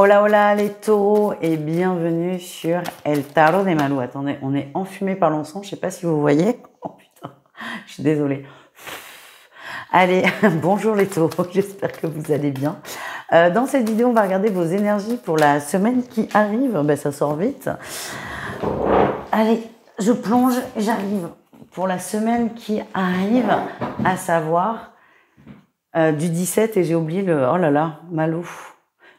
Hola, hola les taureaux et bienvenue sur El Tarot de Malou. Attendez, on est enfumé par l'encens, je sais pas si vous voyez. Oh putain, je suis désolée. Allez, bonjour les taureaux, j'espère que vous allez bien. Dans cette vidéo, on va regarder vos énergies pour la semaine qui arrive. Ben, ça sort vite. Allez, je plonge, j'arrive pour la semaine qui arrive, à savoir du 17, et j'ai oublié le... Oh là là, Malou.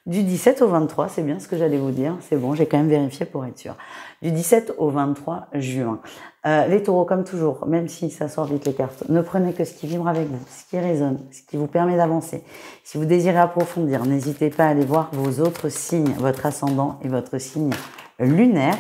Du 17 au 23, c'est bien ce que j'allais vous dire. C'est bon, j'ai quand même vérifié pour être sûr. Du 17 au 23 juin. Les taureaux, comme toujours, même si ça sort vite les cartes, ne prenez que ce qui vibre avec vous, ce qui résonne, ce qui vous permet d'avancer. Si vous désirez approfondir, n'hésitez pas à aller voir vos autres signes, votre ascendant et votre signe lunaire.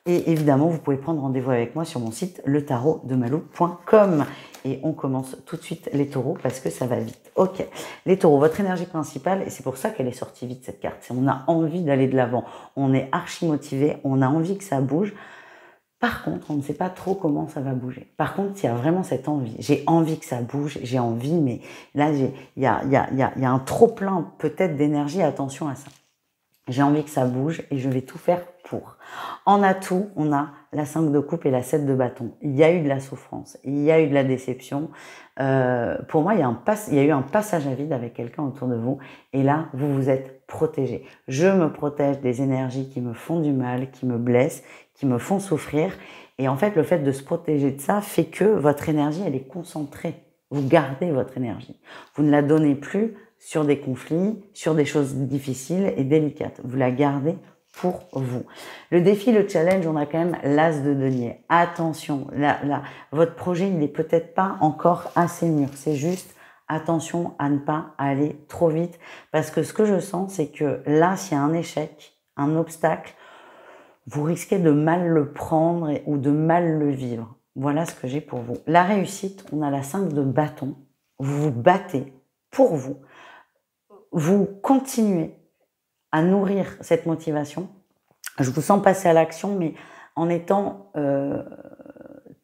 Et évidemment, vous pouvez prendre rendez-vous avec moi sur mon site letarotdemalou.com. Et on commence tout de suite les taureaux parce que ça va vite. Ok, les taureaux, votre énergie principale, et c'est pour ça qu'elle est sortie vite cette carte, c'est on a envie d'aller de l'avant, on est archi motivé, on a envie que ça bouge. Par contre, on ne sait pas trop comment ça va bouger. Par contre, il y a vraiment cette envie. J'ai envie que ça bouge, j'ai envie, mais là, il y a un trop-plein peut-être d'énergie, attention à ça. J'ai envie que ça bouge et je vais tout faire pour. En atout, on a la 5 de coupe et la 7 de bâton. Il y a eu de la souffrance, il y a eu de la déception. Pour moi, il y a eu un passage à vide avec quelqu'un autour de vous. Et là, vous vous êtes protégé. Je me protège des énergies qui me font du mal, qui me blessent, qui me font souffrir. Et en fait, le fait de se protéger de ça fait que votre énergie, elle est concentrée. Vous gardez votre énergie. Vous ne la donnez plus sur des conflits, sur des choses difficiles et délicates. Vous la gardez pour vous. Le défi, le challenge, on a quand même l'as de denier. Attention, votre projet, il n'est peut-être pas encore assez mûr. C'est juste attention à ne pas aller trop vite. Parce que ce que je sens, c'est que là, s'il y a un échec, un obstacle, vous risquez de mal le prendre ou de mal le vivre. Voilà ce que j'ai pour vous. La réussite, on a la 5 de bâton. Vous vous battez pour vous. Vous continuez à nourrir cette motivation. Je vous sens passer à l'action, mais en étant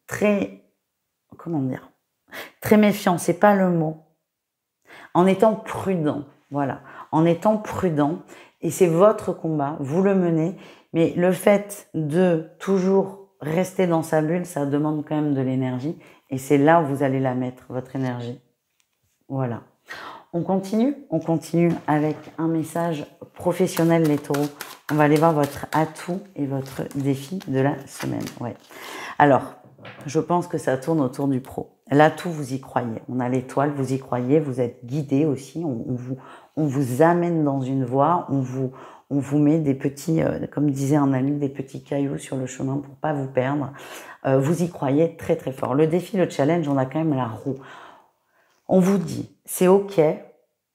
très, comment dire, très méfiant, c'est pas le mot. En étant prudent, voilà, en étant prudent, et c'est votre combat, vous le menez, mais le fait de toujours rester dans sa bulle, ça demande quand même de l'énergie, et c'est là où vous allez la mettre, votre énergie. Voilà. On continue avec un message professionnel, les taureaux. On va aller voir votre atout et votre défi de la semaine. Ouais. Alors, je pense que ça tourne autour du pro. L'atout, vous y croyez. On a l'étoile, vous y croyez, vous êtes guidé aussi. On vous amène dans une voie, on vous met des petits, comme disait un ami, des petits cailloux sur le chemin pour pas vous perdre. Vous y croyez très très fort. Le défi, le challenge, on a quand même la roue. On vous dit, c'est ok,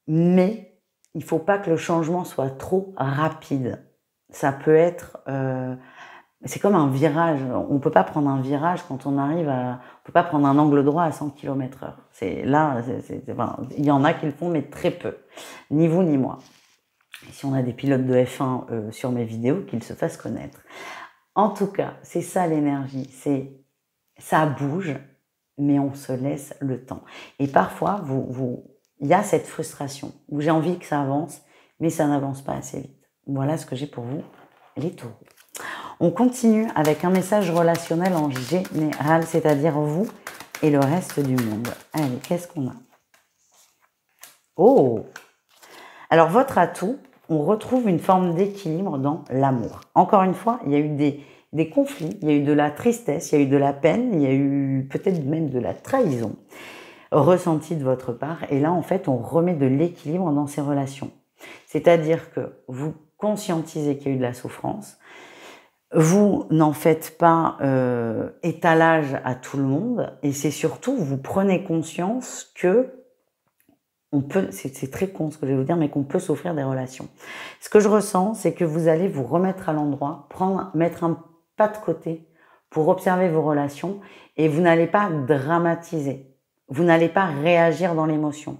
mais il faut pas que le changement soit trop rapide. Ça peut être, c'est comme un virage. On peut pas prendre un virage quand on arrive à, on peut pas prendre un angle droit à 100 km/h. C'est là, enfin, il y en a qui le font, mais très peu. Ni vous ni moi. Et si on a des pilotes de F1 sur mes vidéos, qu'ils se fassent connaître. En tout cas, c'est ça l'énergie. C'est, ça bouge, mais on se laisse le temps. Et parfois, il y a cette frustration où j'ai envie que ça avance, mais ça n'avance pas assez vite. Voilà ce que j'ai pour vous, les taureaux. On continue avec un message relationnel en général, c'est-à-dire vous et le reste du monde. Allez, qu'est-ce qu'on a? Oh! Alors, votre atout, on retrouve une forme d'équilibre dans l'amour. Encore une fois, il y a eu des conflits, il y a eu de la tristesse, il y a eu de la peine, il y a eu peut-être même de la trahison ressentie de votre part. Et là, en fait, on remet de l'équilibre dans ces relations. C'est-à-dire que vous conscientisez qu'il y a eu de la souffrance. Vous n'en faites pas étalage à tout le monde. Et c'est surtout, vous prenez conscience que on peut, c'est très con ce que je vais vous dire, mais qu'on peut s'offrir des relations. Ce que je ressens, c'est que vous allez vous remettre à l'endroit, mettre un pas de côté pour observer vos relations et vous n'allez pas dramatiser. Vous n'allez pas réagir dans l'émotion.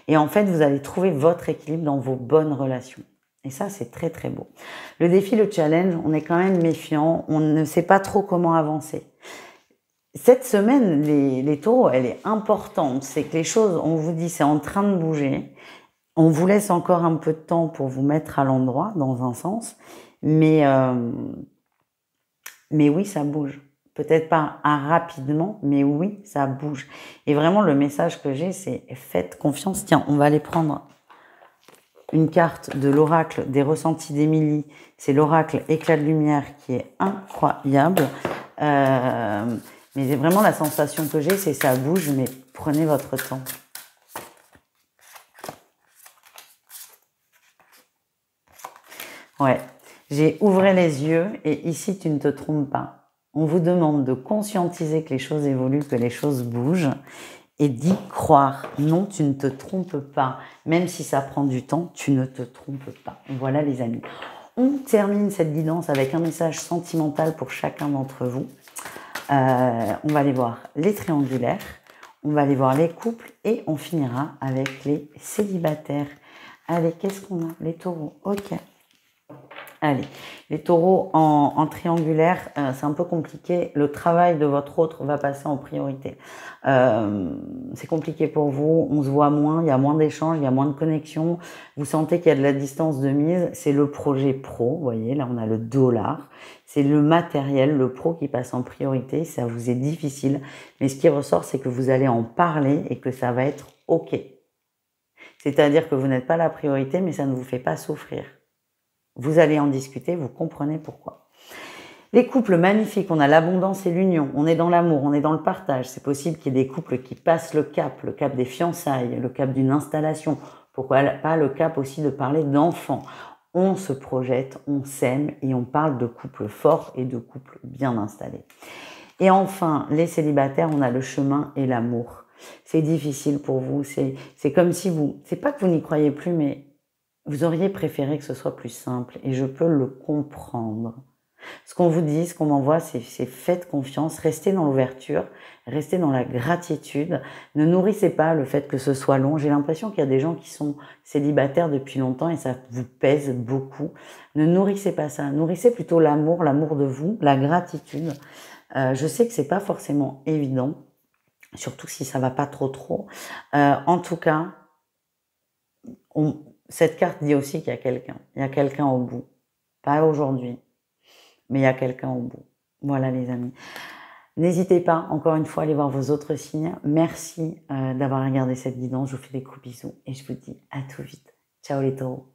Et en fait, vous allez trouver votre équilibre dans vos bonnes relations. Et ça, c'est très très beau. Le défi, le challenge, on est quand même méfiant, on ne sait pas trop comment avancer. Cette semaine, les taureaux, elle est importante. C'est que les choses, on vous dit, c'est en train de bouger. On vous laisse encore un peu de temps pour vous mettre à l'endroit, dans un sens, mais oui, ça bouge. Peut-être pas rapidement, mais oui, ça bouge. Et vraiment, le message que j'ai, c'est faites confiance. Tiens, on va aller prendre une carte de l'oracle des ressentis d'Émilie. C'est l'oracle éclat de lumière qui est incroyable. Mais vraiment, la sensation que j'ai, c'est ça bouge, mais prenez votre temps. Ouais, j'ai ouvré les yeux et ici, tu ne te trompes pas. On vous demande de conscientiser que les choses évoluent, que les choses bougent et d'y croire. Non, tu ne te trompes pas. Même si ça prend du temps, tu ne te trompes pas. Voilà les amis. On termine cette guidance avec un message sentimental pour chacun d'entre vous. On va aller voir les triangulaires, on va aller voir les couples et on finira avec les célibataires. Allez, qu'est-ce qu'on a? Les taureaux, ok. Allez, les taureaux en triangulaire, c'est un peu compliqué. Le travail de votre autre va passer en priorité. C'est compliqué pour vous, on se voit moins, il y a moins d'échanges, il y a moins de connexions. Vous sentez qu'il y a de la distance de mise. C'est le projet pro, vous voyez, là on a le dollar. C'est le matériel, le pro qui passe en priorité. Ça vous est difficile. Mais ce qui ressort, c'est que vous allez en parler et que ça va être OK. C'est-à-dire que vous n'êtes pas la priorité, mais ça ne vous fait pas souffrir. Vous allez en discuter, vous comprenez pourquoi. Les couples magnifiques, on a l'abondance et l'union, on est dans l'amour, on est dans le partage. C'est possible qu'il y ait des couples qui passent le cap des fiançailles, le cap d'une installation. Pourquoi pas le cap aussi de parler d'enfants. On se projette, on s'aime et on parle de couples forts et de couples bien installés. Et enfin, les célibataires, on a le chemin et l'amour. C'est difficile pour vous, c'est comme si c'est pas que vous n'y croyez plus, mais vous auriez préféré que ce soit plus simple et je peux le comprendre. Ce qu'on vous dit, ce qu'on m'envoie, c'est faites confiance, restez dans l'ouverture, restez dans la gratitude. Ne nourrissez pas le fait que ce soit long. J'ai l'impression qu'il y a des gens qui sont célibataires depuis longtemps et ça vous pèse beaucoup. Ne nourrissez pas ça. Nourrissez plutôt l'amour de vous, la gratitude. Je sais que c'est pas forcément évident, surtout si ça va pas trop. En tout cas, cette carte dit aussi qu'il y a quelqu'un. Il y a quelqu'un au bout. Pas aujourd'hui, mais il y a quelqu'un au bout. Voilà les amis. N'hésitez pas, encore une fois, à aller voir vos autres signes. Merci d'avoir regardé cette guidance. Je vous fais des gros bisous et je vous dis à tout vite. Ciao les taureaux.